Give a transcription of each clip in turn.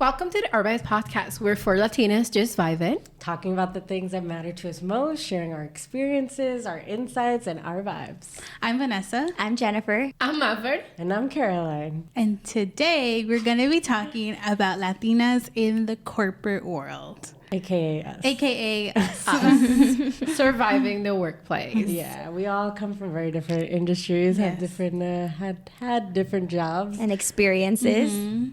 Welcome to the Urbanized Podcast. We're four Latinas just vibing. Talking about the things that matter to us most, sharing our experiences, our insights, and our vibes. I'm Vanessa. I'm Jennifer. I'm Maverick. And I'm Caroline. And today we're going to be talking about Latinas in the corporate world. AKA us. AKA us. Surviving the workplace. Yeah, we all come from very different industries, Yes. have different, had different jobs. And experiences. Mm-hmm.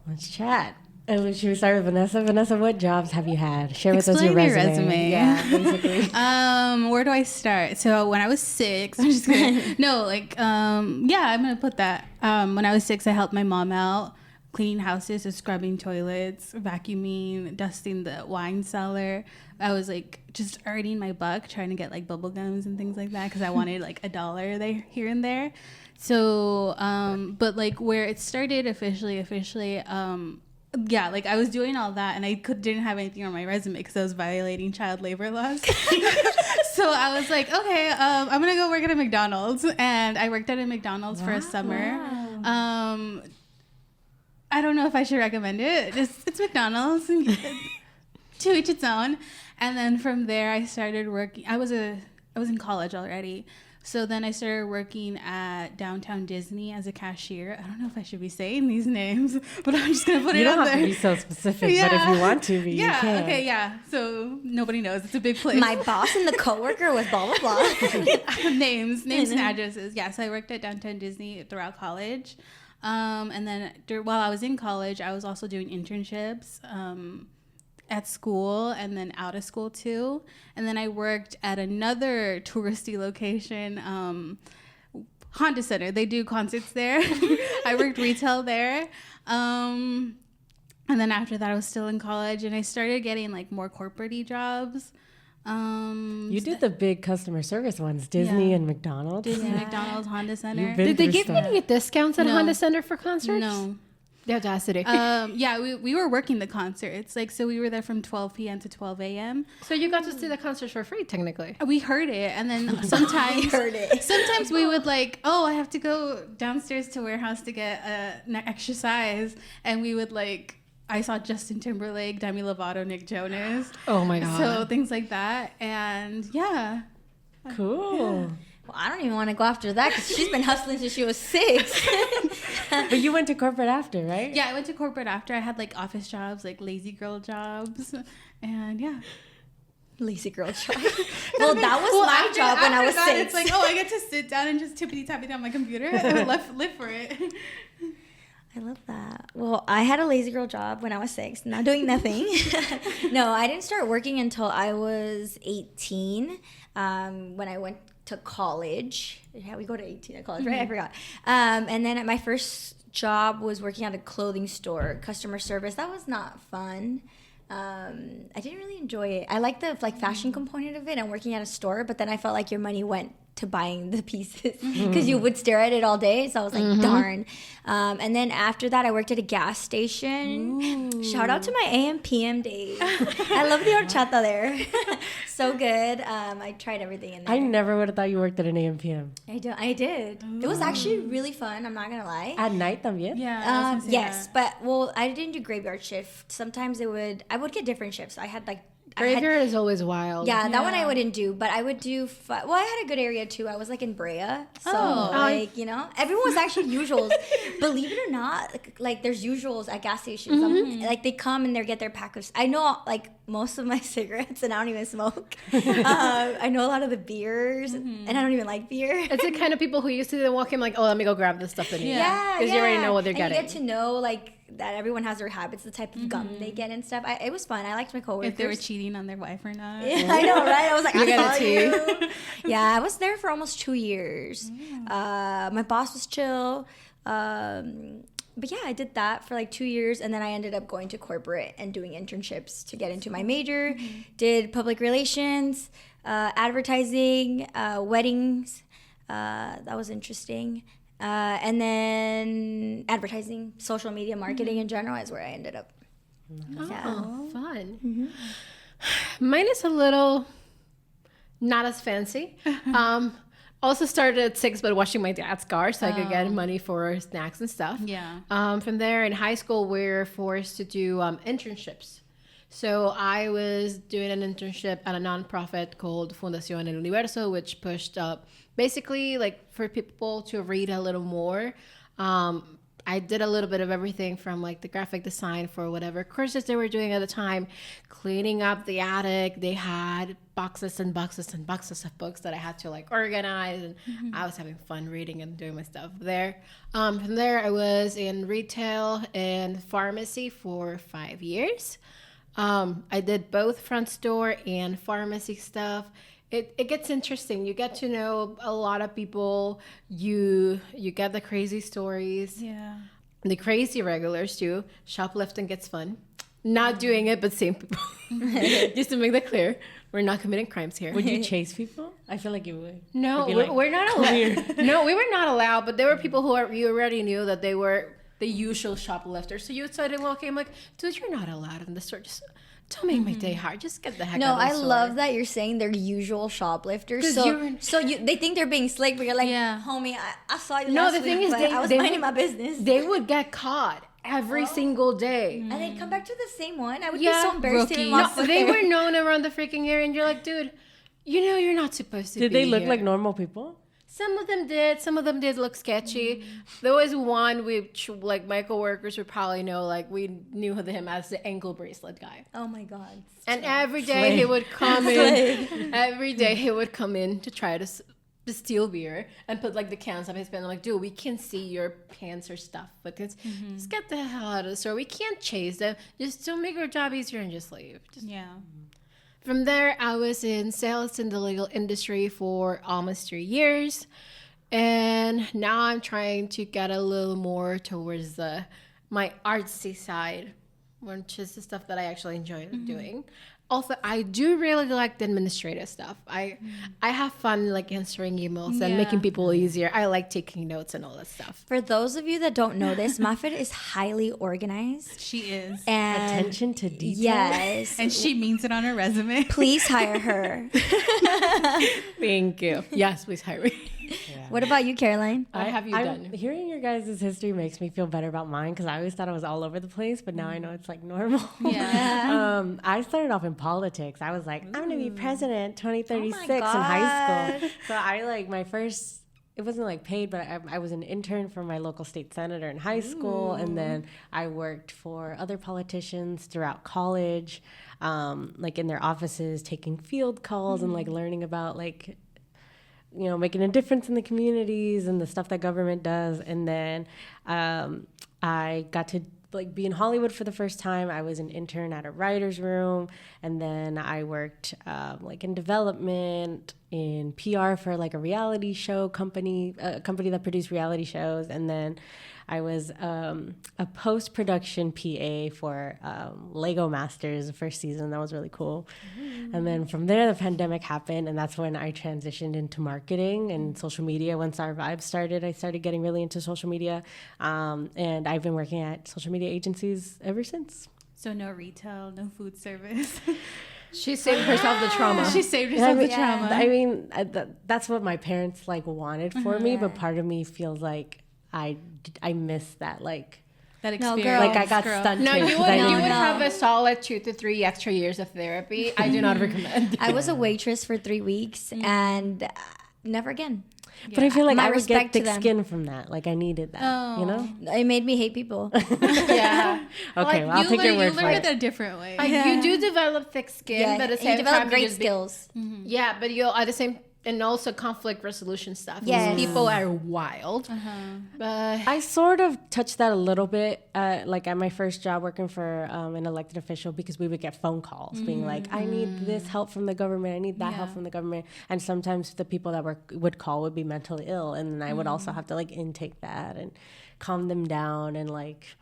Let's chat. Should we start with Vanessa? Vanessa, what jobs have you had? Share with us your Explain your resume. resume. Yeah, basically. Where do I start? So when I was 6, I'm just kidding. No, I'm going to put that. When I was 6, I helped my mom out, cleaning houses, so scrubbing toilets, vacuuming, dusting the wine cellar. I was just earning my buck, trying to get bubble gums and things like that because I wanted $1 there here and there. So, but where it started officially, I was doing all that and I didn't have anything on my resume because I was violating child labor laws. So I was like, okay, I'm going to go work at a McDonald's. And I worked at a McDonald's for a summer. Wow. I don't know if I should recommend it. It's McDonald's. To each its own. And then from there, I started working. I was in college already. So then I started working at Downtown Disney as a cashier. I don't know if I should be saying these names, but I'm just going to put it out there. You don't have to be so specific, but if you want to be, you can. Okay, yeah. So nobody knows. It's a big place. My boss and the coworker was blah, blah, blah. names and addresses. Yeah, so I worked at Downtown Disney throughout college. And then while I was in college, I was also doing internships at school and then out of school too. And then I worked at another touristy location, Honda Center. They do concerts there. I worked retail there. And then after that, I was still in college and I started getting more corporate-y jobs. You did the big customer service ones, Disney and McDonald's. Disney, McDonald's, Honda Center. Did they give any discounts at No. Honda Center for concerts? No. The audacity. We were working the concerts. So we were there from 12 p.m. to 12 a.m. So you got to see the concerts for free, technically. We heard it. And then sometimes sometimes we would I have to go downstairs to warehouse to get an extra size. And we would I saw Justin Timberlake, Demi Lovato, Nick Jonas. Oh my God. So things like that. And yeah. Cool. Well, I don't even want to go after that because she's been hustling since she was 6. But you went to corporate after, right? Yeah, I went to corporate after. I had office jobs, lazy girl jobs. And yeah. Lazy girl job. Well, that was my job when I was 6. It's I get to sit down and just tippity-tappy down my computer and live for it. I love that. Well, I had a lazy girl job when I was 6, not doing nothing. No, I didn't start working until I was 18, when I went to college. Yeah, we go to 18 at college, right? I forgot. And then my first job was working at a clothing store, customer service. That was not fun. I didn't really enjoy it. I liked the fashion component of it and working at a store, but then I felt like your money went to buying the pieces because you would stare at it all day. So I was like, darn. And then after that, I worked at a gas station. Ooh. Shout out to my AM PM days. I love the horchata there. So good. I tried everything in there. I never would have thought you worked at an AM PM. I did. Ooh. It was actually really fun. I'm not gonna lie. At night también? Yeah. Yes, but I didn't do graveyard shift. Sometimes I would get different shifts. I had Graveyard is always wild. Yeah, that one I wouldn't do, but I would do. I had a good area too. I was in Brea, so everyone was actually usuals. Believe it or not, there's usuals at gas stations. They come and they get their pack of. I know most of my cigarettes, and I don't even smoke. I know a lot of the beers, and I don't even like beer. It's the kind of people who used to walk in let me go grab this stuff that you need. Yeah, because you already know what they're getting. You get to know that everyone has their habits, the type of gum they get and stuff. It was fun. I liked my coworkers. If they were cheating on their wife or not. Yeah, I know, right? I was like, I saw you. Yeah, I was there for almost 2 years. My boss was chill. But yeah, I did that for 2 years, and then I ended up going to corporate and doing internships to get into my major. Did public relations, advertising, weddings. That was interesting. And then advertising, social media marketing in general is where I ended up. Oh, fun. Mine is a little not as fancy. also started at 6, but washing my dad's car so I could get money for snacks and stuff. Yeah. From there, in high school, we were forced to do internships. So I was doing an internship at a nonprofit called Fundación El Universo, which pushed up basically like for people to read a little more. I did a little bit of everything from like the graphic design for whatever courses they were doing at the time, cleaning up the attic. They had boxes and boxes and boxes of books that I had to like organize, and I was having fun reading and doing my stuff there. From there, I was in retail and pharmacy for 5 years. I did both front store and pharmacy stuff. It gets interesting. You get to know a lot of people. You get the crazy stories. Yeah. The crazy regulars too. Shoplifting gets fun. Not doing it, but same people. Just to make that clear, we're not committing crimes here. Would you chase people? I feel like you would. No, You'd be like, we're not allowed. No, we were not allowed. But there were people who you already knew that they were the usual shoplifters. So you started walking. I'm like, dude, you're not allowed in the store. Just don't make my day hard. Just get the heck out of the store. No, I love that you're saying they're usual shoplifters. So they think they're being slick, but you're like, homie, I saw you last week, but I was minding my business. They would get caught every single day. And they'd come back to the same one. I would be so embarrassed to No, they were known around the freaking area, and you're like, dude, you know you're not supposed to be Did they look here. like normal people? Some of them did. Some of them did look sketchy. There was one which, like, my coworkers would probably know, like, we knew him as the ankle bracelet guy. Oh my God. And every day he would come in. Every day he would come in to try to steal beer and put, like, the cans up his pants. I'm like, dude, we can see your pants or stuff. But just get the hell out of the store. We can't chase them. Just don't make our job easier and just leave. From there, I was in sales in the legal industry for almost 3 years. And now I'm trying to get a little more towards my artsy side, which is the stuff that I actually enjoy doing. Also, I do really like the administrative stuff. I have fun like answering emails and making people easier. I like taking notes and all that stuff. For those of you that don't know this, Mafid is highly organized. She is. And attention to detail. Yes. And she means it on her resume. Please hire her. Thank you. Yes, please hire me. Yeah. What about you, Caroline? What have you done? Hearing your guys' history makes me feel better about mine because I always thought I was all over the place, but now I know it's like normal. Yeah. I started off in politics. I was like, I'm going to be president 2036 in high school. So I like my first, it wasn't like paid, but I was an intern for my local state senator in high school. And then I worked for other politicians throughout college, like in their offices, taking field calls and like learning about like, you know, making a difference in the communities and the stuff that government does. And then I got to like be in Hollywood for the first time. I was an intern at a writer's room, and then I worked like in development, in PR for like a reality show company, a company that produced reality shows. And then I was a post-production PA for Lego Masters the first season. That was really cool. And then from there, the pandemic happened, and that's when I transitioned into marketing and social media. Once our Vibe started, I started getting really into social media, and I've been working at social media agencies ever since. So no retail, no food service. She saved herself the trauma. She saved herself the trauma. I mean, that's what my parents like wanted for me, but part of me feels like I miss that, like that experience. girl. Like I got stunted. No, you would have a solid 2 to 3 extra years of therapy. I do not recommend. I was a waitress for 3 weeks and never again. But I feel like My I would get respect to thick them. skin from that. Like I needed that, you know? It made me hate people. Yeah. Okay, well, I'll take your word for You learn it. it a different way. You do develop thick skin, but at the and same you develop time, great skills. Yeah, but you'll at the same and also conflict resolution stuff. Yes. People are wild. But I sort of touched that a little bit, like at my first job working for an elected official, because we would get phone calls being like, I need this help from the government, I need that help from the government. And sometimes the people that would call would be mentally ill. And then I would also have to like intake that and calm them down, and like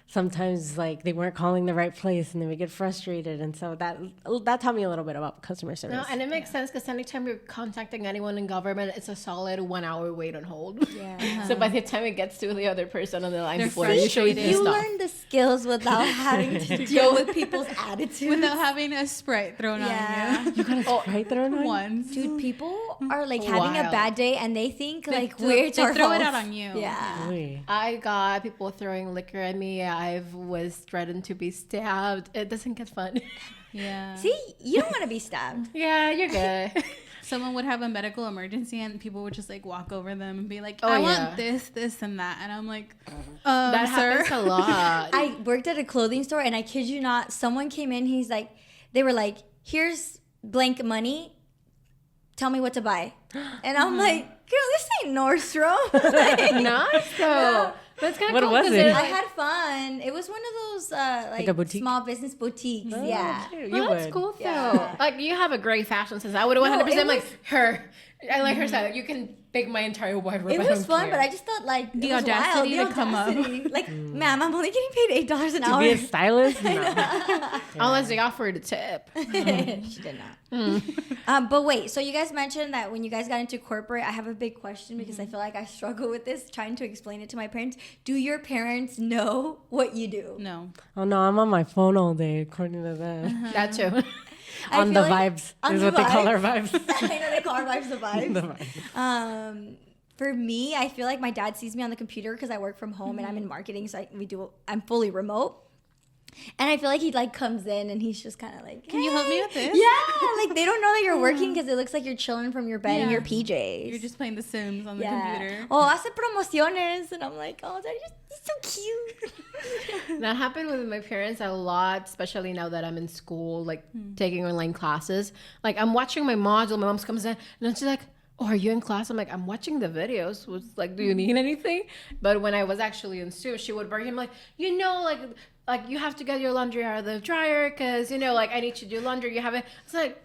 sometimes like they weren't calling the right place and they would get frustrated. And so that taught me a little bit about customer service. no, and it makes sense because anytime you're contacting anyone in government, it's a solid 1 hour wait on hold. Yeah. So by the time it gets to the other person on the line They're before, usually frustrated. You pissed off. learn the skills without having to deal with people's attitudes. Without having a Sprite thrown on you. You got a Sprite thrown on you? Once. Dude, people are like having a Wild. bad day and they think like they it's our throw it fault. out on you. Yeah. Uy. I got people throwing liquor at me. I was threatened to be stabbed. It doesn't get fun. Yeah. See, you don't want to be stabbed. Yeah, you're good. Someone would have a medical emergency and people would just like walk over them and be like, Oh, I yeah. want this, and that. And I'm like, That sir. happens a lot. I worked at a clothing store and I kid you not, someone came in, they were like, here's blank money. Tell me what to buy. And I'm like, girl, this ain't Nordstrom. Like, Not so. That's kind of What cool. was 'cause it? they're I like, had fun. It was one of those Like a boutique? small business boutiques. Oh, Yeah. cute. well, You that's would. cool though. Yeah. Like you have a great fashion sense. I would have No, 100% it like was- her. I like her style. You can bake my entire wardrobe. It I was don't fun, care. but I just thought like The it was audacity wild. to come up. Like, ma'am, I'm only getting paid $8 an To hour. be a stylist? No. Unless they offered a tip. She did not. But wait, so you guys mentioned that when you guys got into corporate, I have a big question because I feel like I struggle with this trying to explain it to my parents. Do your parents know what you do? No. Oh no, I'm on my phone all day, according to them. That too. I On feel the like- vibes on is the what they call our vibes. vibes. I know they call our vibes the vibes. The vibes. For me, I feel like my dad sees me on the computer because I work from home and I'm in marketing, so I'm fully remote. And I feel like he like comes in and he's just kind of like, Can you help me with "Hey." this? Yeah, like they don't know that you're working because it looks like you're chilling from your bed in Yeah. your PJs. You're just playing The Sims on the yeah. computer. Oh, hace promociones, and I'm like, oh, Dad, you're so cute. That happened with my parents a lot, especially now that I'm in school, like taking online classes. Like I'm watching my module, my mom comes in and she's like, "Oh, are you in class?" I'm like, "I'm watching the videos." Was like, "Do you need anything?" But when I was actually in school, she would bring him like, like you have to get your laundry out of the dryer because like I need to do laundry. You have it. It's like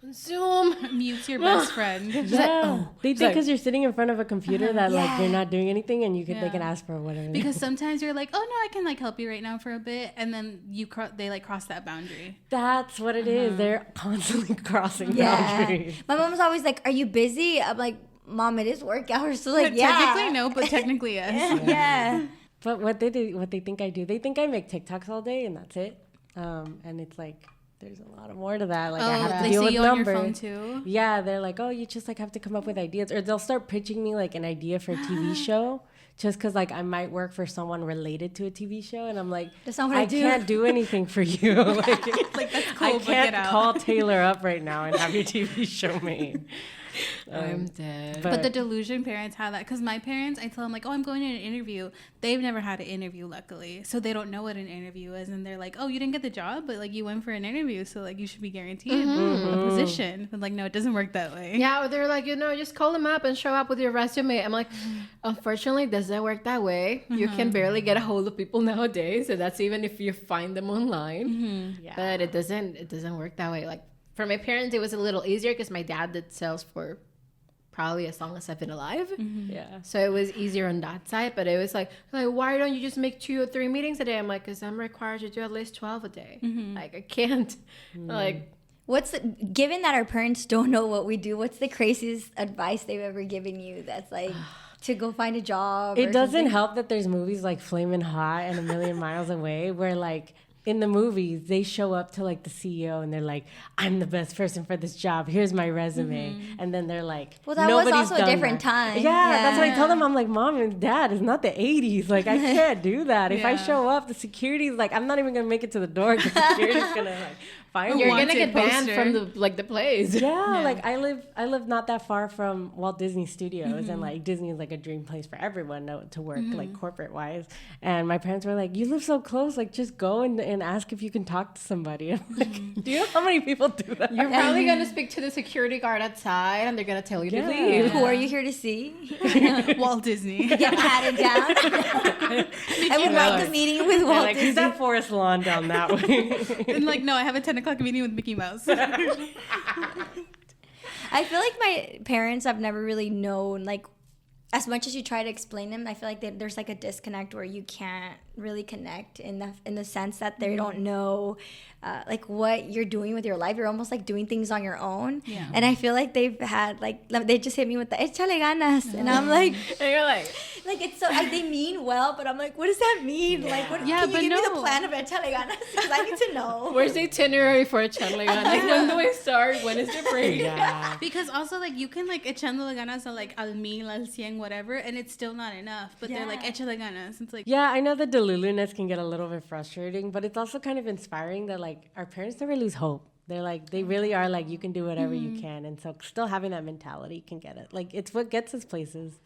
on Zoom. Mute your best friend. Yeah. They think like- because you're sitting in front of a computer that like Yeah. you're not doing anything and they can Yeah. ask for whatever. Because sometimes you're like, oh no, I can like help you right now for a bit, and then they like cross that boundary. that's what it is. They're constantly crossing Yeah. boundaries. My mom's always like, "Are you busy?" I'm like, "Mom, it is work hours." So like, But yeah. technically no, but technically yes. Yeah. But what they think I do, they think I make TikToks all day and that's it. And it's like there's a lot more to that. Like I have to they deal see with you on numbers. your phone too. Yeah, they're like, oh, you just like have to come up with ideas, or they'll start pitching me like an idea for a TV show, just because like I might work for someone related to a TV show, and I'm like, That's not what I do. can't do anything for you. Like that's cool, I but get can't out. call Taylor up right now and have your TV show made. I'm dead. But the delusion parents have that, because my parents, I tell them like, oh, I'm going to an interview. They've never had an interview, luckily, so they don't know what an interview is, and they're like, oh, you didn't get the job, but like you went for an interview, so like you should be guaranteed a position. But like, no, it doesn't work that way. Yeah, or they're like, just call them up and show up with your resume. I'm like, unfortunately, it doesn't work that way. You can barely get a hold of people nowadays, and that's even if you find them online. Yeah. But it doesn't work that way. Like for my parents, it was a little easier because my dad did sales for probably as long as I've been alive. Yeah. So it was easier on that side. But it was like, why don't you just make 2 or 3 meetings a day? I'm like, because I'm required to do at least 12 a day. Like I can't. Like. Given that our parents don't know what we do, what's the craziest advice they've ever given you that's like to go find a job? It or doesn't something? help that there's movies like Flamin' Hot and A Million Miles Away where like in the movies they show up to like the CEO and they're like, I'm the best person for this job. Here's my resume. And then they're like, Well, that was nobody's also a done different that. time. Yeah, that's what I Yeah. tell them. I'm like, Mom and Dad, it's not the 80s. Like I can't do that. If I Yeah. show up, the security's like, I'm not even gonna make it to the door because security's gonna like find You're me. gonna get Wanted banned poster. from the place. Yeah, like I live not that far from Walt Disney Studios, and like Disney is like a dream place for everyone to work like corporate wise. And my parents were like, "You live so close, like just go and ask if you can talk to somebody." I'm like, do you know how many people do that? You're probably gonna speak to the security guard outside, and they're gonna tell you Yeah. to leave. Who are you here to see? Walt Disney. Get patted down. I would like a meeting with They're Walt like, Disney. "Who's that Forest Lawn down that way?" And like, no, I have a 10 o'clock meeting with Mickey Mouse. I feel like my parents have never really known, like, as much as you try to explain them, I feel like there's like a disconnect where you can't really connect in the sense that they don't know like what you're doing with your life. You're almost like doing things on your own. Yeah. And I feel like they've had like they just hit me with the échale ganas, and I'm like, And you're like, Like, it's so, they mean well, but I'm like, what does that mean? Like, can you give me the plan of Echale Ganas? Because I need to know. Where's the itinerary for Echale Ganas? Like, when do I start? When is the break? Yeah. Because also, like, you can, like, echando ganas are, like, al mil, al cien, whatever, and it's still not enough. But they're, like, echale ganas. It's like... Yeah, I know the deluluness can get a little bit frustrating, but it's also kind of inspiring that, like, our parents never lose hope. They're like, they really are like, you can do whatever you can. And so still having that mentality can get it. Like, it's what gets us places.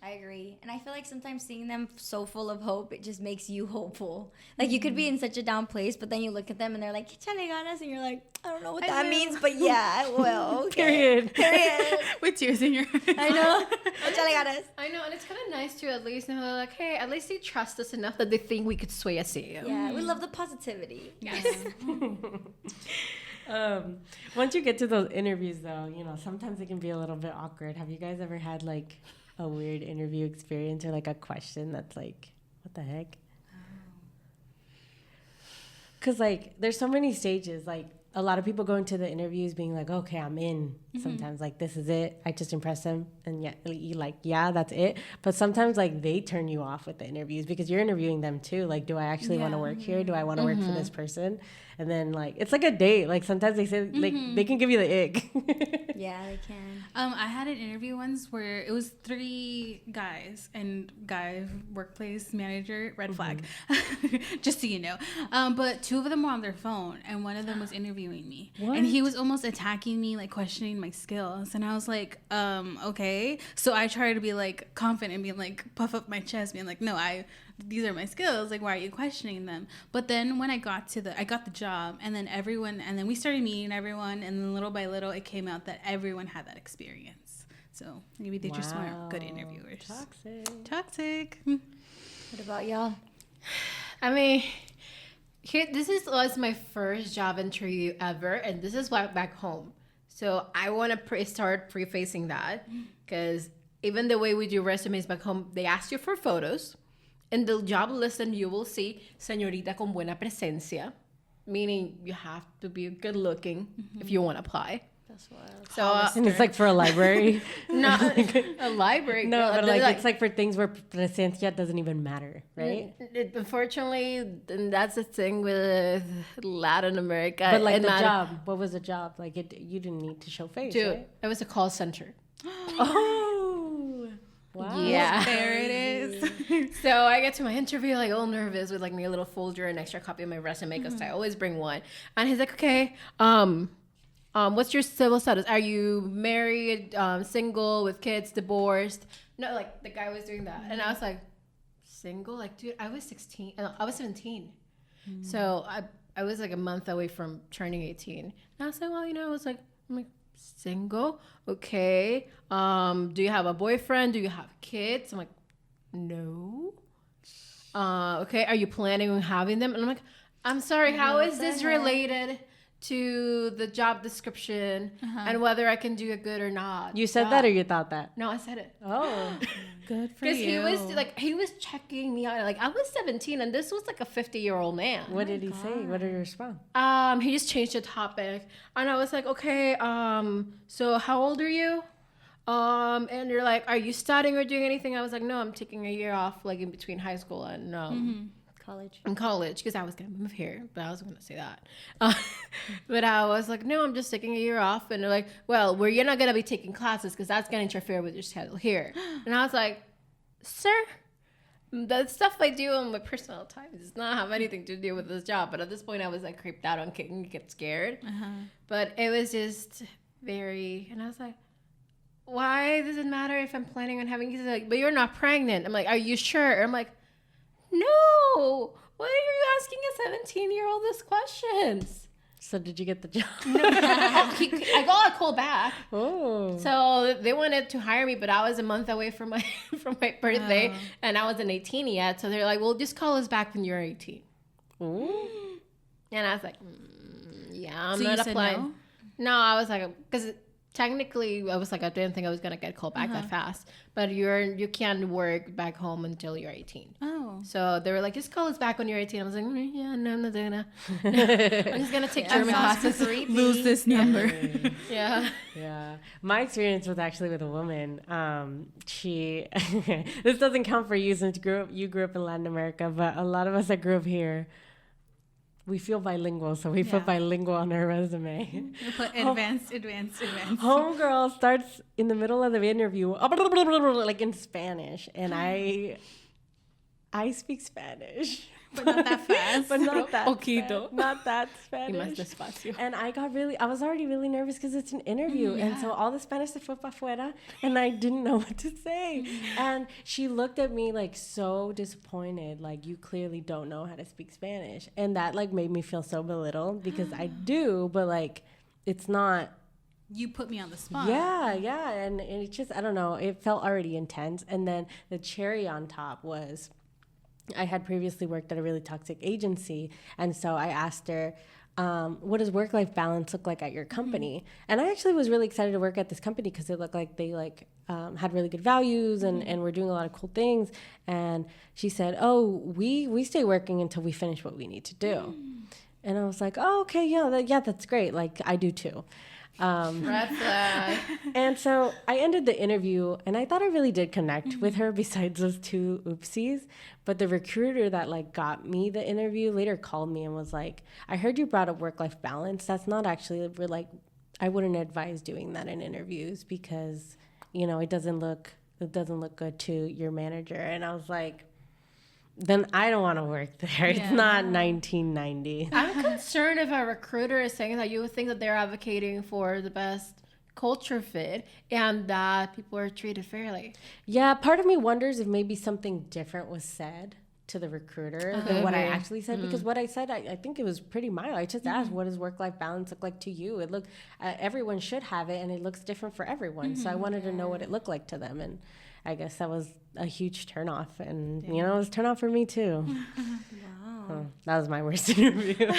I agree. And I feel like sometimes seeing them so full of hope, it just makes you hopeful. Like, you could be in such a down place, but then you look at them and they're like, "Échale ganas," and you're like, I don't know what that means, but yeah, I will. Okay. Period. With tears in your eyes. I know. Échale ganas. I know, and it's kind of nice to at least know, like, hey, at least they trust us enough that they think we could sway a CEO. Yeah, we love the positivity. Yes. Once you get to those interviews, though, you know, sometimes it can be a little bit awkward. Have you guys ever had, like, a weird interview experience or, like, a question that's like, what the heck? Because, like, there's so many stages. Like, a lot of people go into the interviews being like, okay, I'm in. Sometimes, like, this is it. I just impress them. And yeah, you like, yeah, that's it. But sometimes, like, they turn you off with the interviews because you're interviewing them too. Like, do I actually want to work here? Do I want to work for this person? And then, like, it's like a date. Like, sometimes they say, like, they can give you the ick. Yeah, they can. I had an interview once where it was 3 guys and workplace manager, red flag, just so you know. But 2 of them were on their phone and one of them was interviewing me. What? And he was almost attacking me, like questioning my skills. And I was like, okay. So I tried to be like confident and being like, puff up my chest, being like, no, these are my skills. Like, why are you questioning them? But then when I got the job, and then we started meeting everyone, and then little by little, it came out that everyone had that experience. So maybe they just weren't good interviewers. Toxic. What about y'all? I mean, was my first job interview ever, and this is back home. So I want to start prefacing that, because even the way we do resumes back home, they ask you for photos. In the job listing, you will see señorita con buena presencia, meaning you have to be good looking if you want to apply. That's wild. So And it's like for a library. not a library. No, but like it's like for things where presencia doesn't even matter, right? Unfortunately, that's the thing with Latin America. But like the job, what was the job? Like you didn't need to show face, Dude, right? it was a call center. Oh, wow. Yeah. There it is. So I get to my interview like all nervous with like my little folder, an extra copy of my resume because I always bring one. And he's like, okay, what's your civil status? Are you married, single, with kids, divorced? No, like the guy was doing that. And I was like, single? Like, dude, I was 16. I was 17. So I was like a month away from turning 18. And I was like, well, I'm like, single? Okay. Do you have a boyfriend? Do you have kids? I'm like, no. Okay. Are you planning on having them? And I'm like, I'm sorry, how is this related to the job description and whether I can do it good or not? You said that or you thought that? No, I said it. Oh, Good for Because you. he was checking me out. Like I was 17 and this was like a 50-year-old man. what did he say? What did you respond? He just changed the topic. And I was like, okay, so how old are you? And you're like, are you studying or doing anything? I was like, no, I'm taking a year off, like in between high school and College. in college, because I was gonna move here, but I wasn't gonna say that. But I was like, no, I'm just taking a year off. And they're like, well, you're not gonna be taking classes because that's gonna interfere with your schedule here. And I was like, sir, the stuff I do on my personal time does not have anything to do with this job. But at this point, I was like creeped out on getting get scared. But it was just very, and I was like, why does it matter if I'm planning on having kids? Like, but you're not pregnant. I'm like, are you sure? I'm like, no. Why are you asking a 17-year-old this questions? So did you get the job? I got a call back. Oh. So they wanted to hire me, but I was a month away from my birthday, and I wasn't 18 yet. So they're like, well, just call us back when you're 18. Ooh. And I was like, yeah, I'm So not you said applying. No, I was like, because technically, I was like, I didn't think I was gonna get called back that fast. But you can't work back home until you're 18. Oh. So they were like, just call us back when you're 18. I was like, yeah, no, I'm not gonna. I'm just gonna take German classes. Lose this number. Yeah. Yeah. My experience was actually with a woman. She, this doesn't count for you since you grew up in Latin America, but a lot of us that grew up here, we feel bilingual, so we put bilingual on our resume. You put advanced. Homegirl starts in the middle of the interview, like in Spanish, and I speak Spanish. But not that fast. But not that Poquito. Not that Spanish. And I was already really nervous because it's an interview. And so all the Spanish se fue pa fuera, and I didn't know what to say. And she looked at me like so disappointed, like, you clearly don't know how to speak Spanish. And that like made me feel so belittled because I do, but like, it's not. You put me on the spot. Yeah. And it just, I don't know, it felt already intense. And then the cherry on top was, I had previously worked at a really toxic agency. And so I asked her, what does work-life balance look like at your company? And I actually was really excited to work at this company because it looked like they had really good values and were doing a lot of cool things. And she said, oh, we stay working until we finish what we need to do. And I was like, oh, okay, yeah, that's great. Like, I do too. Red flag. And so I ended the interview, and I thought I really did connect with her besides those two oopsies. But the recruiter that like got me the interview later called me and was like, I heard you brought up work-life balance. That's not actually, I wouldn't advise doing that in interviews because, it doesn't look good to your manager. And I was like, then I don't want to work there. It's not 1990. I'm concerned if a recruiter is saying that, you would think that they're advocating for the best culture fit and that people are treated fairly. Yeah, part of me wonders if maybe something different was said to the recruiter than what I actually said, because what I said, I think it was pretty mild. I just asked, what does work-life balance look like to you? It looked, everyone should have it, and it looks different for everyone. So I wanted to know what it looked like to them, and I guess that was a huge turnoff, and it was a turnoff for me too. Wow, that was my worst interview.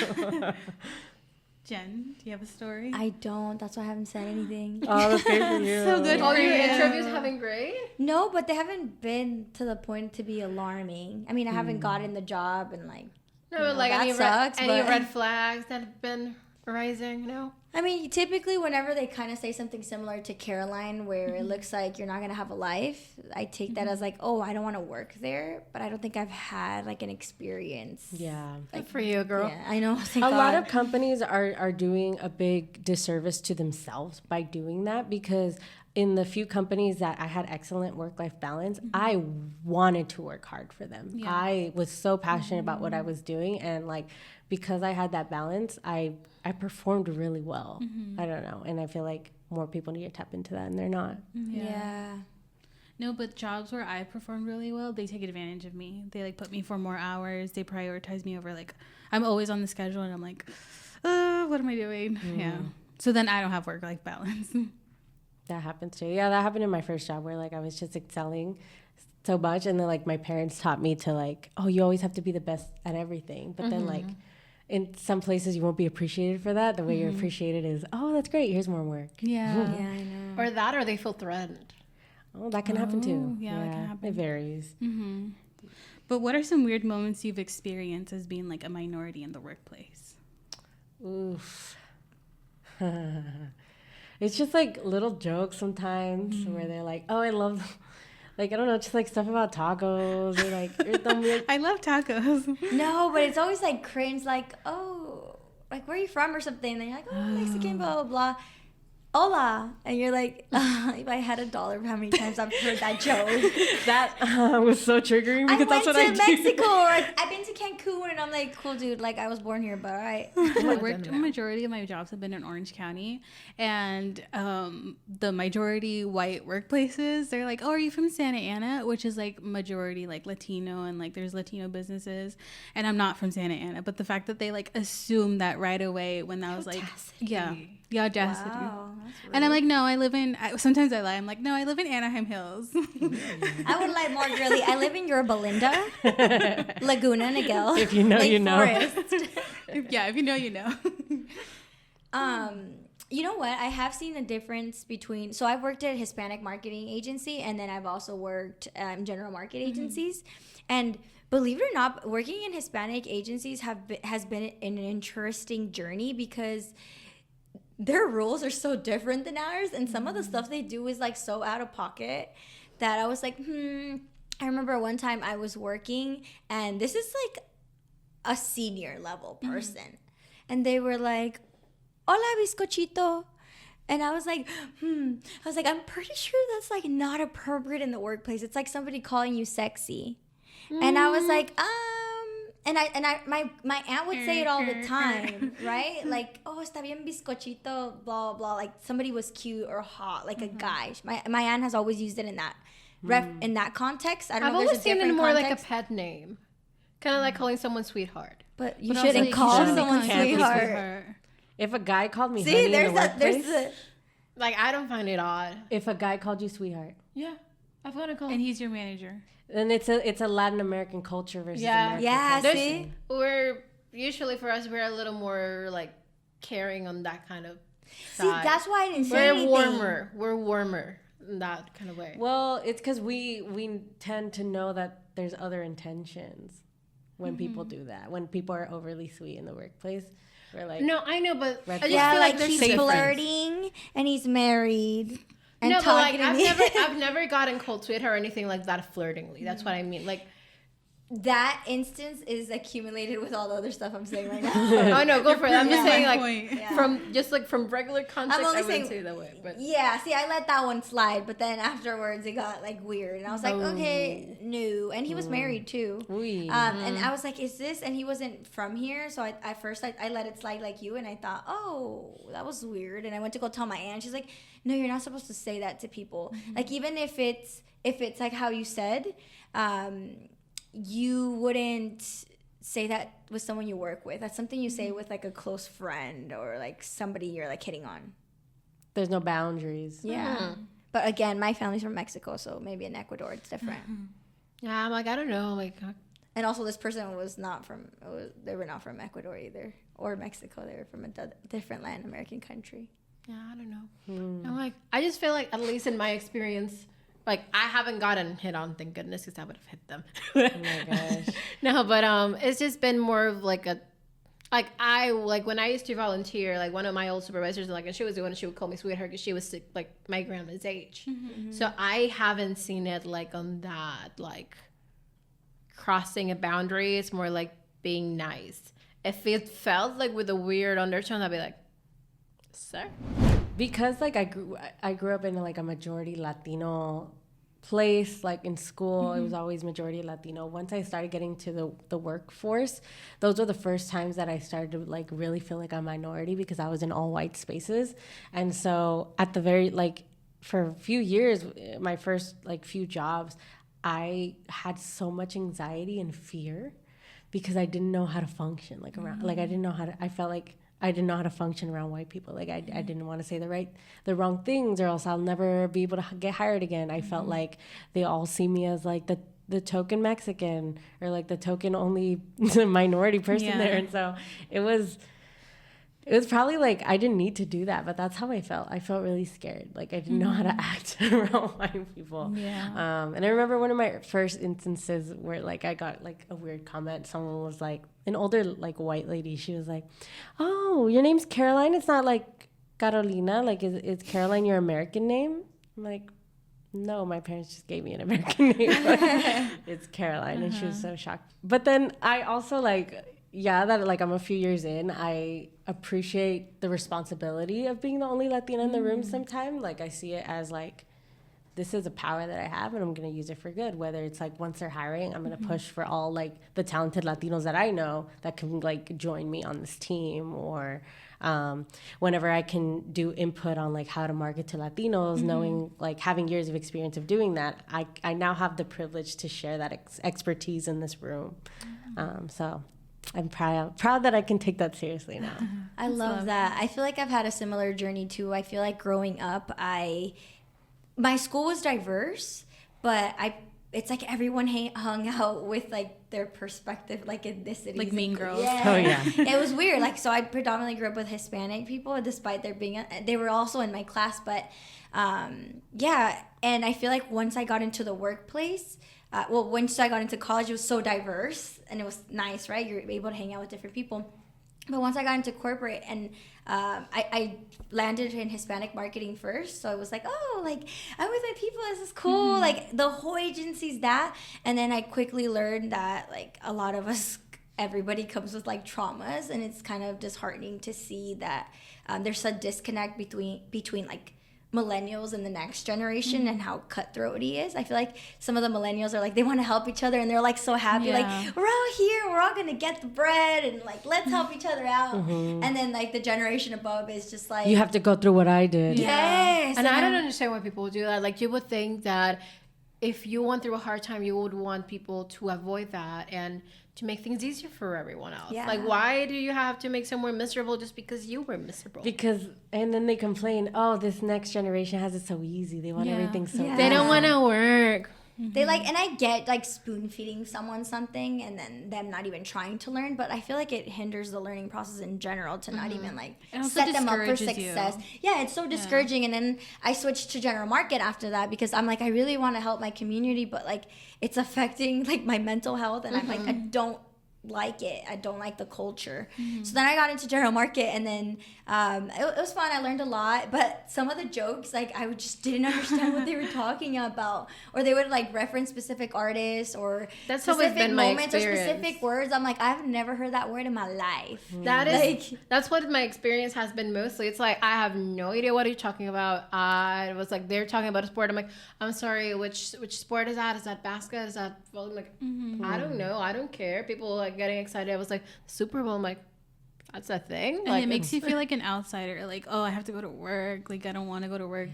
Jen, do you have a story? I don't. That's why I haven't said anything. Oh, that's great for you. So good. All for your you. interviews have been great? No, but they haven't been to the point to be alarming. I mean, I haven't gotten the job and like. No, but like that sucks, any but- red flags that have been rising, I mean, typically whenever they kind of say something similar to Caroline, where it looks like you're not going to have a life, I take that as like, oh, I don't want to work there, but I don't think I've had like an experience. Yeah. Good for you, girl. Yeah, I know. Thank A lot God. of companies are doing a big disservice to themselves by doing that, because in the few companies that I had excellent work-life balance, I wanted to work hard for them. Yeah. I was so passionate about what I was doing, and like, because I had that balance, I performed really well. I don't know, and I feel like more people need to tap into that, and they're not. Yeah. No, but jobs where I performed really well, they take advantage of me. They like put me for more hours. They prioritize me over like, I'm always on the schedule, and I'm like, what am I doing? Yeah. So then I don't have work-life balance. That happens too. Yeah, that happened in my first job where like I was just excelling so much, and then like my parents taught me to like, oh, you always have to be the best at everything. But then like in some places you won't be appreciated for that. The way you're appreciated is, oh, that's great, here's more work. Yeah. Yeah, I know. Or that, or they feel threatened. Oh, that can happen too. Yeah, that can happen. It varies. But what are some weird moments you've experienced as being like a minority in the workplace? Oof. It's just like little jokes sometimes where they're like, oh, I love, like, I don't know, just like stuff about tacos or like, I love tacos. No, but it's always like cringe, like, oh, like, where are you from or something? And they're like, oh, Mexican, blah, blah, blah. Hola. And you're like, if I had $1 for how many times I've heard that joke. that was so triggering because that's what I I went do. to Mexico. Like, I've been to Cancun, and I'm like, cool, dude. Like, I was born here, but all right. The majority of my jobs have been in Orange County, and the majority white workplaces, they're like, oh, are you from Santa Ana? Which is like majority like Latino, and like there's Latino businesses, and I'm not from Santa Ana. But the fact that they like assumed that right away when I was like, yeah, the audacity. Wow, that's rude. And I'm like, no, sometimes I lie. I'm like, no, I live in Anaheim Hills. I would like more girly. I live in Yorba Linda, Laguna Niguel. If you know, Lake you know. Forest. Yeah, if you know, you know. You know what? I have seen a difference between. So I've worked at a Hispanic marketing agency, and then I've also worked general market agencies. And believe it or not, working in Hispanic agencies has been an interesting journey because their rules are so different than ours, and some of the stuff they do is like so out of pocket that I was like, I remember one time I was working, and this is like a senior level person, and they were like, "Hola, bizcochito." And I was like, I'm pretty sure that's like not appropriate in the workplace. It's like somebody calling you sexy. And I was like, my aunt would say it all the time, right? Like, oh, está bien bizcochito, blah, blah. Like somebody was cute or hot, like a guy. My aunt has always used it in that in that context. I don't know if there's a different more context. like a pet name. Kind of like calling someone sweetheart. But you shouldn't call someone sweetheart. If a guy called me See, honey there's in the workplace, Like, I don't find it odd. if a guy called you sweetheart, Yeah. I've got a call. And he's your manager. then it's a Latin American culture versus American Yeah, culture. see? We're usually, for us, we're a little more like caring on that kind of See, side. that's why I didn't say anything. We're warmer in that kind of way. Well, it's because we tend to know that there's other intentions when people do that. When people are overly sweet in the workplace, we're like, No, I know, but I just Yeah, feel like there's he's difference. flirting and he's married. And No, but like talking to me. I've never gotten cold sweetheart or anything like that flirtingly. That's what I mean. Like, that instance is accumulated with all the other stuff I'm saying right now. oh no, go for it. I'm just saying like Point. from regular context, I'm only I wouldn't saying- say that way. But Yeah, see, I let that one slide, but then afterwards it got like weird, and I was like, Oh. okay, no. And he was married too. oui. And I was like, is this? And he wasn't from here, so at first I let it slide like you, and I thought, oh, that was weird. And I went to go tell my aunt. She's like, no, you're not supposed to say that to people. Like even if it's like how you said, you wouldn't say that with someone you work with. That's something you say with like a close friend or like somebody you're like hitting on. There's no boundaries. Yeah. But again, my family's from Mexico, so maybe in Ecuador it's different. yeah, I'm like, I don't know, like And also, this person was not from. They were not from Ecuador either, or Mexico. They were from a different Latin American country. yeah, I don't know. I'm like, I just feel like, at least in my experience, like I haven't gotten hit on, thank goodness, because I would have hit them. Oh my gosh. No, but it's just been more of like a, like when I used to volunteer, like one of my old supervisors, like, and she was the one, she would call me sweetheart because she was like my grandma's age. So I haven't seen it like on that, like crossing a boundary. It's more like being nice. If it felt like with a weird undertone, I'd be like, sir. Because like I grew up in like a majority Latino place, like in school it was always majority Latino. Once I started getting to the workforce, those were the first times that I started to like really feel like a minority because I was in all white spaces. And so at the very like for a few years, my first like few jobs, I had so much anxiety and fear because I didn't know how to function like around like I didn't know how to, I felt like I didn't know how to function around white people. Like I didn't want to say the wrong things or else I'll never be able to get hired again. I felt like they all see me as like the token Mexican or like the token only minority person there. And so it was probably like I didn't need to do that, but that's how I felt. I felt really scared. Like I didn't know how to act around white people. Yeah. And I remember one of my first instances where like I got like a weird comment. Someone was like, an older like white lady. She was like, "Oh, your name's Caroline. It's not like Carolina. Like is Caroline your American name?" I'm like, "No, my parents just gave me an American name. It's Caroline." And she was so shocked. But then I also like. Yeah, that like I'm a few years in, I appreciate the responsibility of being the only Latina in the room sometimes. Like I see it as like, this is a power that I have and I'm going to use it for good. Whether it's like once they're hiring, I'm going to push for all like the talented Latinos that I know that can like join me on this team or whenever I can do input on like how to market to Latinos, knowing like having years of experience of doing that, I now have the privilege to share that expertise in this room. So I'm proud that I can take that seriously now. I love that. I feel like I've had a similar journey too. I feel like growing up, my school was diverse, but it's like everyone hung out with like their perspective, like ethnicity, Like Mean Girls. Yeah. Oh, yeah. It was weird. Like, so I predominantly grew up with Hispanic people, despite they were also in my class. But yeah, and I feel like once I got into the workplace, once I got into college, it was so diverse and it was nice, right? You're able to hang out with different people. But once I got into corporate and I landed in Hispanic marketing first, so it was like, oh, like I'm with my people, this is cool. Like the whole agency's that. And then I quickly learned that like a lot of us, everybody comes with like traumas, and it's kind of disheartening to see that there's a disconnect between like millennials and the next generation and how cutthroat he is. I feel like some of the millennials are like, they want to help each other and they're like so happy, like we're all here, we're all gonna get the bread and like let's help each other out. And then like the generation above is just like, You have to go through what I did. yes. And I don't understand why people do that. Like, you would think that if you went through a hard time, you would want people to avoid that and to make things easier for everyone else. Yeah. Like, why do you have to make someone miserable just because you were miserable? And then they complain, oh, this next generation has it so easy. They want everything so Yeah. They don't want to work. They like, and I get like spoon feeding someone something and then them not even trying to learn, but I feel like it hinders the learning process in general to not even like set them up for success. Yeah, it's so discouraging. And then I switched to general market after that because I'm like, I really want to help my community, but like it's affecting like my mental health, and I'm like, I don't like it. I don't like the culture. So then I got into general market, and then it was fun. I learned a lot, but some of the jokes, like I just didn't understand what they were talking about, or they would like reference specific artists or That's always specific been my moments or experience. specific words. I'm like, I've never heard that word in my life. That's what my experience has been mostly. It's like, I have no idea what you're talking about. I was like, they're talking about a sport. I'm like, I'm sorry, which sport is that? Is that basket? Is that volleyball? I'm like, I don't know. I don't care. People like getting excited. I was like, Super Bowl. I'm like, that's a thing. And like, it makes you feel like an outsider. Like, oh, I have to go to work. Like, I don't want to go to work.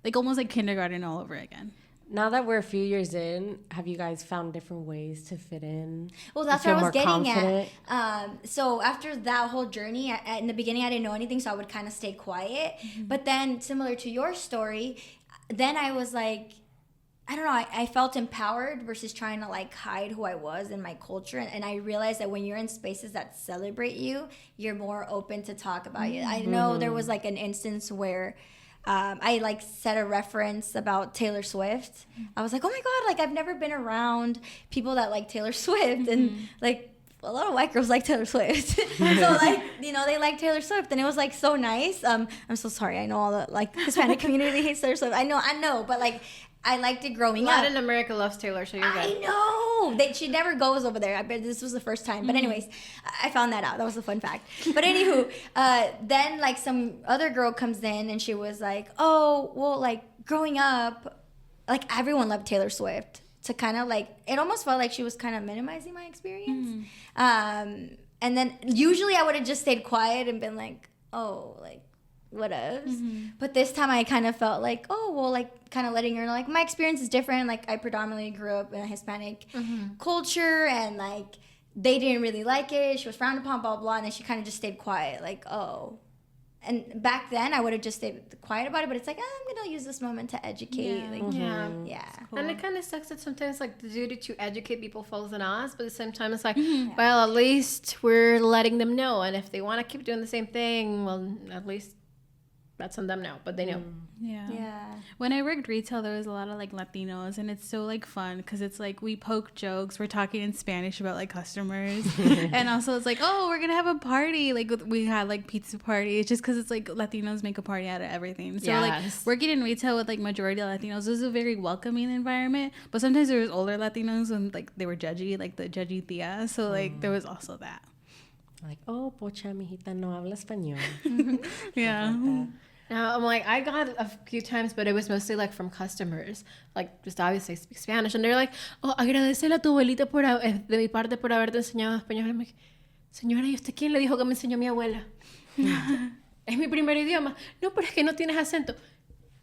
Like almost like kindergarten all over again. Now that we're a few years in, have you guys found different ways to fit in? Well, that's feel what I was more getting confident? at. So after that whole journey, in the beginning, I didn't know anything, so I would kind of stay quiet. But then, similar to your story, then I was like, I don't know, I felt empowered versus trying to like hide who I was in my culture. And I realized that when you're in spaces that celebrate you, you're more open to talk about it. I know there was like an instance where I like said a reference about Taylor Swift. I was like, oh my God, like I've never been around people that like Taylor Swift. And like a lot of white girls like Taylor Swift. So like, you know, they like Taylor Swift, and it was like so nice. I'm so sorry. I know all the like Hispanic community hates Taylor Swift. I know, but like I liked it growing up. Latin America loves Taylor, so you're good. I know. She never goes over there. I bet this was the first time. But anyways, I found that out. That was a fun fact. But anywho, then like some other girl comes in and she was like, oh, well, like growing up, like everyone loved Taylor Swift. To kind of like, it almost felt like she was kind of minimizing my experience. And then usually I would have just stayed quiet and been like, oh, like, whatevs. But this time I kind of felt like, oh, well, like kind of letting her know, like my experience is different. Like I predominantly grew up in a Hispanic culture, and like they didn't really like it. She was frowned upon, blah, blah. And then she kind of just stayed quiet, like, oh. And back then I would have just stayed quiet about it, but it's like, I'm going to use this moment to educate. Yeah. Cool. And it kind of sucks that sometimes like the duty to educate people falls on us, but at the same time it's like, well, at least we're letting them know. And if they want to keep doing the same thing, well, at least that's on them now, but they know. Yeah. When I worked retail, there was a lot of like Latinos, and it's so like fun because it's like we poke jokes, we're talking in Spanish about like customers, and also it's like, oh, we're gonna have a party, like we had like pizza party. It's just because it's like Latinos make a party out of everything. So like working in retail with like majority of Latinos was a very welcoming environment, but sometimes there was older Latinos and like they were judgy, like the judgy tia. So like there was also that. Like, oh, pocha, mijita, no habla español. Yeah. Now, I'm like, I got a few times, but it was mostly like from customers. Like, just obviously speak Spanish. And they're like, oh, agradecele a tu abuelita de mi parte por haberte enseñado español. I'm like, señora, ¿y usted quién le dijo que me enseñó mi abuela? Es mi primer idioma. No, pero es que no tienes acento.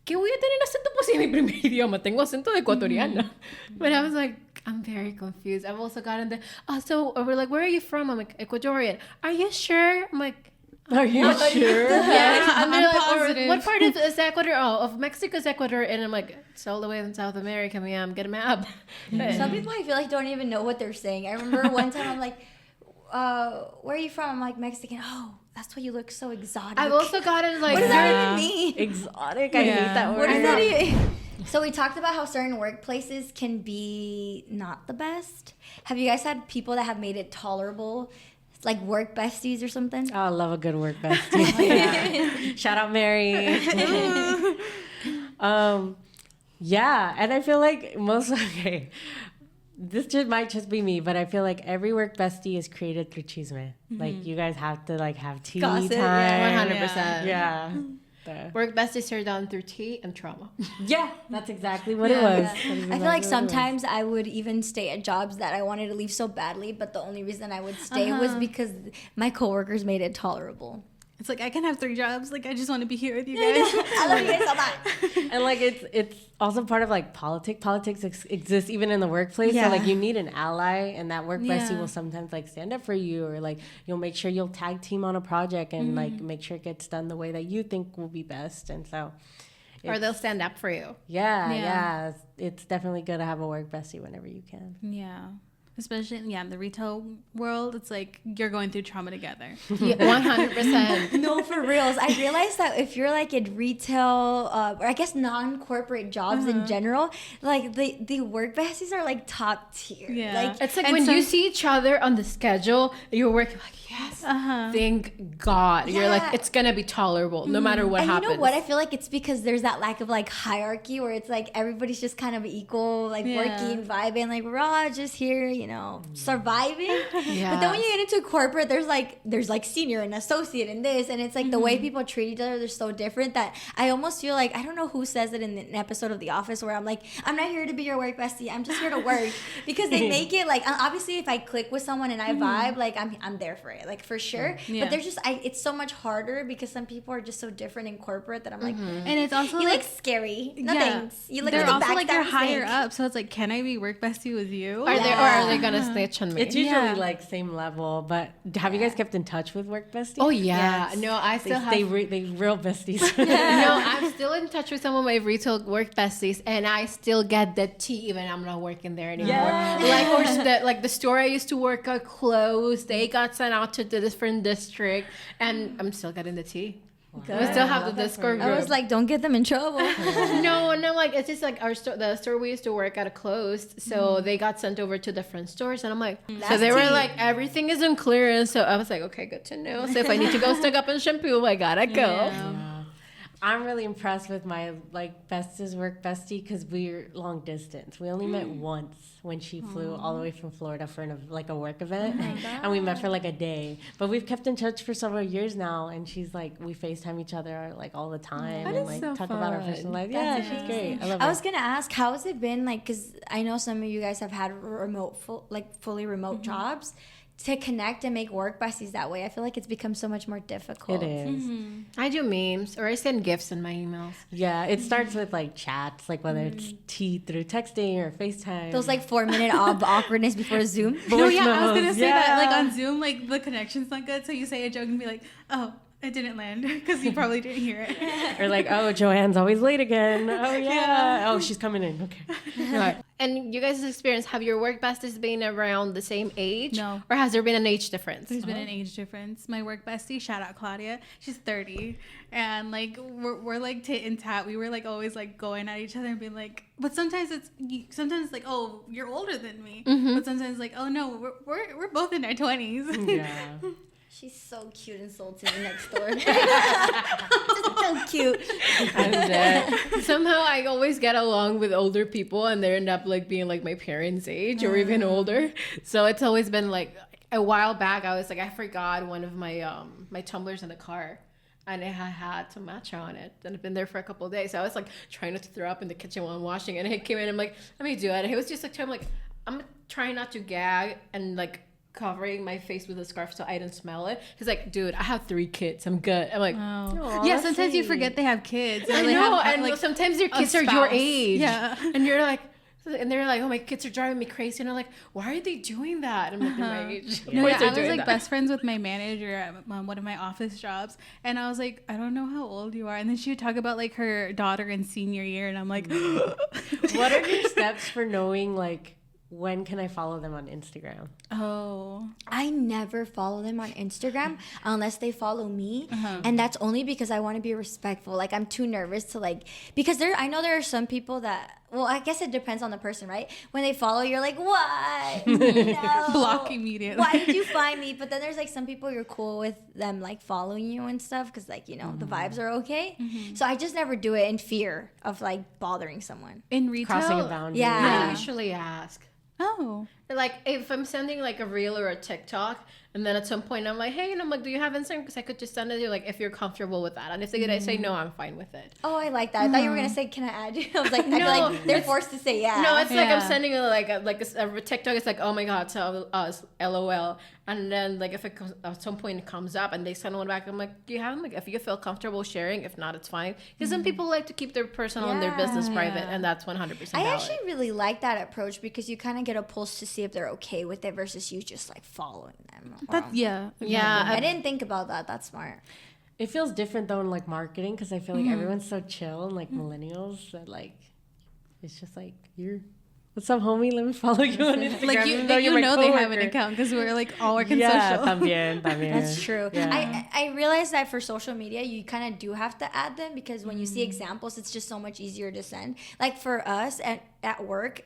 ¿Qué voy a tener acento? Pues si es mi primer idioma. Tengo acento de ecuatoriana. But I was like, I'm very confused. I've also gotten the, so we're like, where are you from? I'm like, Ecuadorian. Are you sure? I'm like, Are you sure? Yeah, and they're I'm like, positive. what part of is Ecuador? Oh, of Mexico's Ecuador, and I'm like, it's all the way in South America, man. Get a map. Some people I feel like don't even know what they're saying. I remember one time I'm like, where are you from? I'm like, Mexican. Oh, that's why you look so exotic. I've also gotten like, what does that even mean? Exotic. I hate that word. What does that even? So we talked about how certain workplaces can be not the best. Have you guys had people that have made it tolerable, like work besties or something? Oh, I love a good work bestie. Shout out Mary. Yeah, and I feel like this might just be me, but I feel like every work bestie is created through chisme. Like you guys have to like have tea Gossip, time. 100%. Yeah. Work besties are done through tea and trauma. Yeah, that's exactly what it was. I feel like sometimes I would even stay at jobs that I wanted to leave so badly, but the only reason I would stay was because my coworkers made it tolerable. It's like I can have 3 jobs. Like I just want to be here with you guys. I love you guys so much. And like it's also part of like politics. Politics exists even in the workplace. Yeah. So like you need an ally, and that work bestie Yeah. will sometimes like stand up for you, or like you'll make sure you'll tag team on a project and like make sure it gets done the way that you think will be best. And so, Or they'll stand up for you. yeah. It's definitely good to have a work bestie whenever you can. Yeah. Especially in the retail world, it's like you're going through trauma together. Yeah, 100%. No, for reals. I realized that if you're like in retail, or I guess non-corporate jobs in general, like the work besties are like top tier. Yeah. Like, It's like And when some- you see each other on the schedule, you're working like, yes, thank God. You're like, Yeah. it's going to be tolerable no matter what and happens. you know what? I feel like it's because there's that lack of like hierarchy where it's like everybody's just kind of equal, like working, vibing, like we're all just here, surviving. But then when you get into corporate, there's like senior and associate and this, and it's like the way people treat each other, they're so different that I almost feel like, I don't know who says it in an episode of The Office where I'm like, I'm not here to be your work bestie, I'm just here to work. Because they make it like, obviously if I click with someone and I vibe, like I'm there for it, like for sure. Yeah. But there's just it's so much harder because some people are just so different in corporate that I'm like, And it's also you like look scary. No yeah. thanks. You look they're like a also like you're backstabby higher snake. up, so it's like, can I be work bestie with you? Are they going to snitch on me? It's usually Yeah. like same level, but have you guys kept in touch with work besties? Oh, yeah. Yes. No, I They still have... stay they real besties. No, I'm still in touch with some of my retail work besties, and I still get the tea even I'm not working there anymore. Yeah. Like the store I used to work at closed. They got sent out to the different district, and I'm still getting the tea. We still have the Discord group. I was like, don't get them in trouble. No, and I'm like, it's just like the store we used to work at closed, so they got sent over to different stores, and I'm like, so That's they were tea. like, everything is on clearance, so I was like, okay, good to know. So if I need to go stock up on shampoo, I gotta go. Yeah. I'm really impressed with my like bestest work bestie because we're long distance. We only met once when she flew all the way from Florida for a work event, and we met for like a day. But we've kept in touch for several years now, and she's like, we FaceTime each other like all the time That and is like so talk about our fun. personal life. That's Yeah, she's great. I love I her. was gonna ask, how has it been like? Because I know some of you guys have had fully remote jobs. To connect and make work besties that way, I feel like it's become so much more difficult. It is. I do memes, or I send gifts in my emails. Yeah, it starts with like chats, like whether it's tea through texting or FaceTime. Those like 4-minute awkwardness before Zoom. No, yeah, I was gonna Voicemails, say that. Like yeah. on Zoom, like the connection's not good, so you say a joke and be like, "Oh, it didn't land," because you probably didn't hear it. Or like, oh, Joanne's always late again. Oh yeah. Oh, she's coming in. Okay. And you guys' experience, have your work besties been around the same age? No. Or has there been an age difference? There's been an age difference. My work bestie, shout out Claudia, she's 30, and like we're like tit and tat. We were like always like going at each other and being like, but sometimes it's like, oh, you're older than me, but sometimes like, oh no, we're both in our 20s. Yeah. She's so cute and sold to me next door. Just so cute. I'm dead. Somehow I always get along with older people, and they end up like being like my parents' age or even older. So it's always been like, a while back I was like, I forgot one of my my tumblers in the car, and it had some matcha on it, and it's been there for a couple of days. So I was like trying not to throw up in the kitchen while I'm washing, and he came in and I'm like, let me do it. And he was just like, I'm trying not to gag and like covering my face with a scarf so I didn't smell it. He's like, dude, I have 3 kids, I'm good. I'm like, Oh. Yeah, sometimes you forget they have kids. I they know, have, and like, sometimes your a kids are your spouse. age. Yeah. And you're like, And they're like, oh, my kids are driving me crazy. And I'm like, why are they doing that? I'm like, my age. No, yeah, I was like best friends with my manager at one of my office jobs. And I was like, I don't know how old you are. And then she would talk about like her daughter in senior year. And I'm like, what are your steps for knowing like when can I follow them on Instagram? Oh, I never follow them on Instagram unless they follow me. And that's only because I want to be respectful. Like, I'm too nervous to like, because I know there are some people that, well, I guess it depends on the person, right? When they follow, you're like, what? No. Block immediately. Why did you find me? But then there's like some people you're cool with them like following you and stuff because like, you know, the vibes are okay. So I just never do it in fear of like bothering someone. In retail? Crossing a boundary. Yeah. I usually ask. Oh. Like, if I'm sending like a reel or a TikTok, and then at some point I'm like, hey, and I'm like, do you have Instagram? Because I could just send it to you, like, if you're comfortable with that. And if they say no, I'm fine with it. Oh, I like that. I thought you were gonna say, "Can I add you?" I was like, I feel No, like they're forced to say yeah. No, it's like I'm Yeah. sending like a TikTok. It's like, oh my god, tell us, LOL. And then like if it comes, at some point it comes up and they send one back, I'm like, do you have them? Like, if you feel comfortable sharing, if not, it's fine. Because some people like to keep their personal and their business private, and that's 100% I valid. actually really like that approach because you kind of get a pulse to see if they're okay with it versus you just like following them. Yeah. I didn't think about that. That's smart. It feels different though in like marketing because I feel like everyone's so chill and like millennials that like it's just like you're what's up, homie? Let me follow you on Instagram. Like even though you you're my know they have an coworker. account because we're like all working Yeah, social. también. That's true. Yeah. I realized that for social media, you kind of do have to add them because when you see examples, it's just so much easier to send. Like for us at work,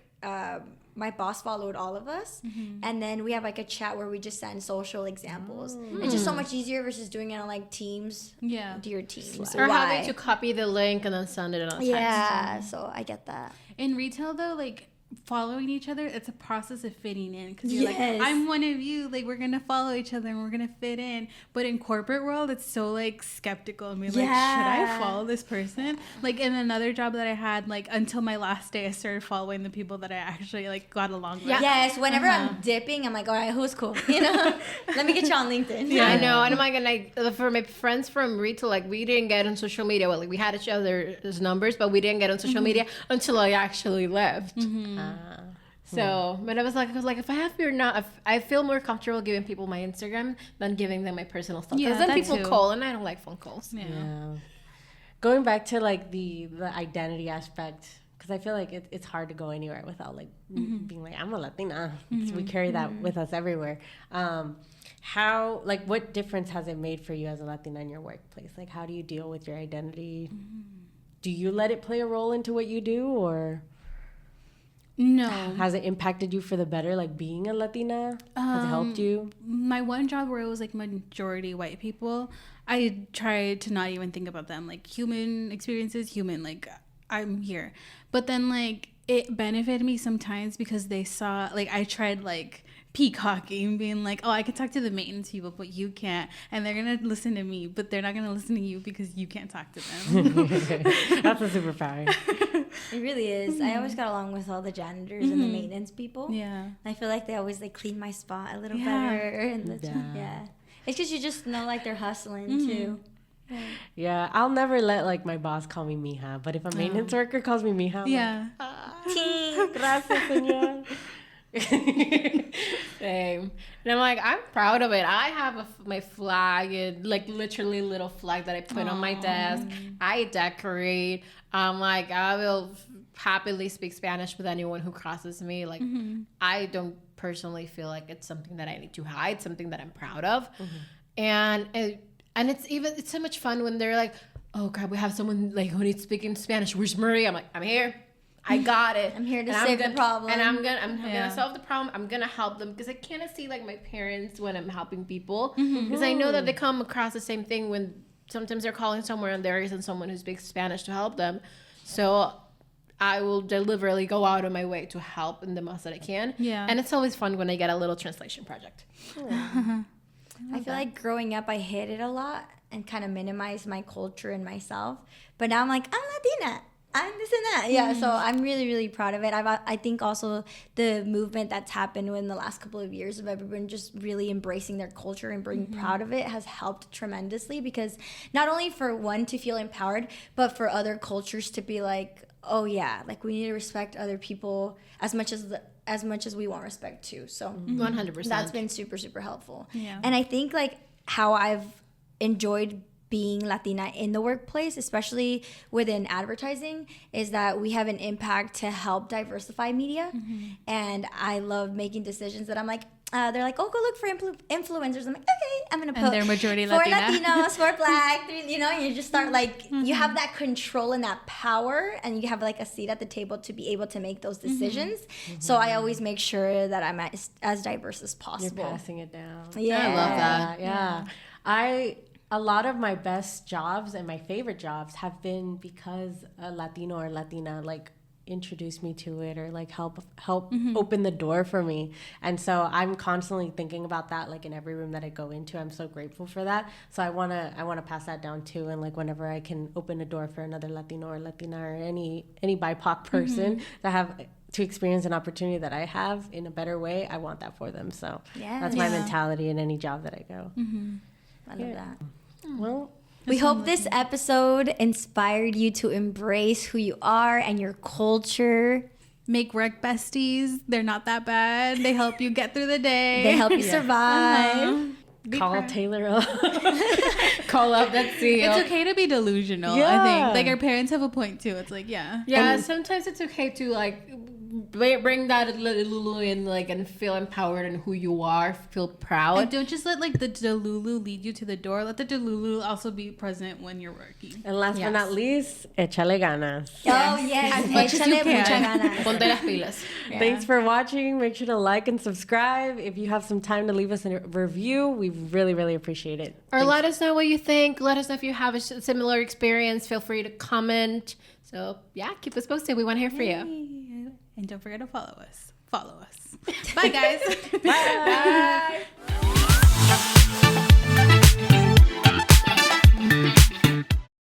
my boss followed all of us, and then we have like a chat where we just send social examples. It's just so much easier versus doing it on like Teams. Yeah. To your teams. or Why? having to copy the link and then send it on text. Yeah, so I get that. In retail though, like following each other, it's a process of fitting in because you're Yes. like, I'm one of you, like we're gonna follow each other and we're gonna fit in. But in corporate world, it's so like skeptical and be like, should I follow this person? Like in another job that I had, like until my last day, I started following the people that I actually like got along with. Yes, whenever I'm dipping, I'm like, all right, who's cool? You know, let me get you on LinkedIn. Yeah, I know. And I'm like, and for my friends from retail, like we didn't get on social media. Well, like we had each other's numbers, but we didn't get on social media until I actually left. So, but I was like, if I have if I feel more comfortable giving people my Instagram than giving them my personal stuff. Yeah, Because then that people too. call and I don't like phone calls. Yeah. Going back to like the identity aspect, because I feel like it's hard to go anywhere without like being like, I'm a Latina. We carry that with us everywhere. How, like, what difference has it made for you as a Latina in your workplace? Like, how do you deal with your identity? Do you let it play a role into what you do, or No. has it impacted you for the better, like being a Latina? Has it helped you? My one job where it was like majority white people, I tried to not even think about them. Like human experiences, like I'm here. But then like it benefited me sometimes because they saw, like I tried like peacocking, being like, oh, I can talk to the maintenance people, but you can't. And they're going to listen to me, but they're not going to listen to you because you can't talk to them. That's a superpower. It really is. I always got along with all the janitors and the maintenance people. Yeah. I feel like they always like clean my spot a little Yeah. better. And yeah. It's because you just know like they're hustling too. Yeah, I'll never let like my boss call me mija, but if a maintenance worker calls me mija, I'm Yeah. like, gracias, señor. Same. And I'm like, I'm proud of it. I have my flag, and like literally little flag that I put on my desk. I decorate. Like I will happily speak Spanish with anyone who crosses me. Like I don't personally feel like it's something that I need to hide, something that I'm proud of. And it's so much fun when they're like, oh God, we have someone like who needs speaking Spanish. Where's Maria? I'm like, I'm here. I got it. I'm here to And save the problem. And I'm gonna solve the problem. I'm gonna help them because I can't see like my parents when I'm helping people because I know that they come across the same thing when sometimes they're calling somewhere and there isn't someone who speaks Spanish to help them. So I will deliberately go out of my way to help in the most that I can. Yeah. And it's always fun when I get a little translation project. I feel like growing up, I hid it a lot and kind of minimized my culture and myself. But now I'm like, I'm Latina. I'm this and that. Yeah, so I'm really, really proud of it. I think also the movement that's happened in the last couple of years of everyone just really embracing their culture and being proud of it has helped tremendously because not only for one to feel empowered, but for other cultures to be like, oh yeah, like we need to respect other people as much as we want respect too. So 100%. that's been super, super helpful. Yeah. And I think like how I've enjoyed being Latina in the workplace, especially within advertising, is that we have an impact to help diversify media. And I love making decisions that I'm like, they're like, oh, go look for influencers. I'm like, okay, I'm gonna put And they're majority for Latina. Latinos, for Black, you know. You just start like you have that control and that power, and you have like a seat at the table to be able to make those decisions. So I always make sure that I'm as diverse as possible. You're passing it down. Yeah, I love that. Yeah. A lot of my best jobs and my favorite jobs have been because a Latino or Latina like introduced me to it or like help open the door for me. And so I'm constantly thinking about that like in every room that I go into. I'm so grateful for that. So I want to pass that down too, and like whenever I can open a door for another Latino or Latina or any BIPOC person that have to experience an opportunity that I have in a better way, I want that for them. So that's my mentality in any job that I go. I love that. Well, we hope this episode inspired you to embrace who you are and your culture. Make rec besties. They're not that bad. They help you get through the day. They help you survive. call Taylor up. Call up that CEO. It's okay to be delusional, Yeah. I think. Like, our parents have a point, too. It's like, yeah. Yeah, sometimes it's okay to like bring that little Lulu in, like, and feel empowered in who you are, feel proud. And don't just let, like, the Delulu lead you to the door. Let the Delulu also be present when you're working. And last but not least, échale ganas. Oh, yes. As much as you Échale can. mucha ganas. Ponte las pilas. Thanks for watching. Make sure to like and subscribe. If you have some time to leave us a review, we really, really appreciate it. Or let us know what you think. Let us know if you have a similar experience. Feel free to comment. So, yeah, keep us posted. We want to hear from you. And don't forget to follow us. Bye, guys. Bye.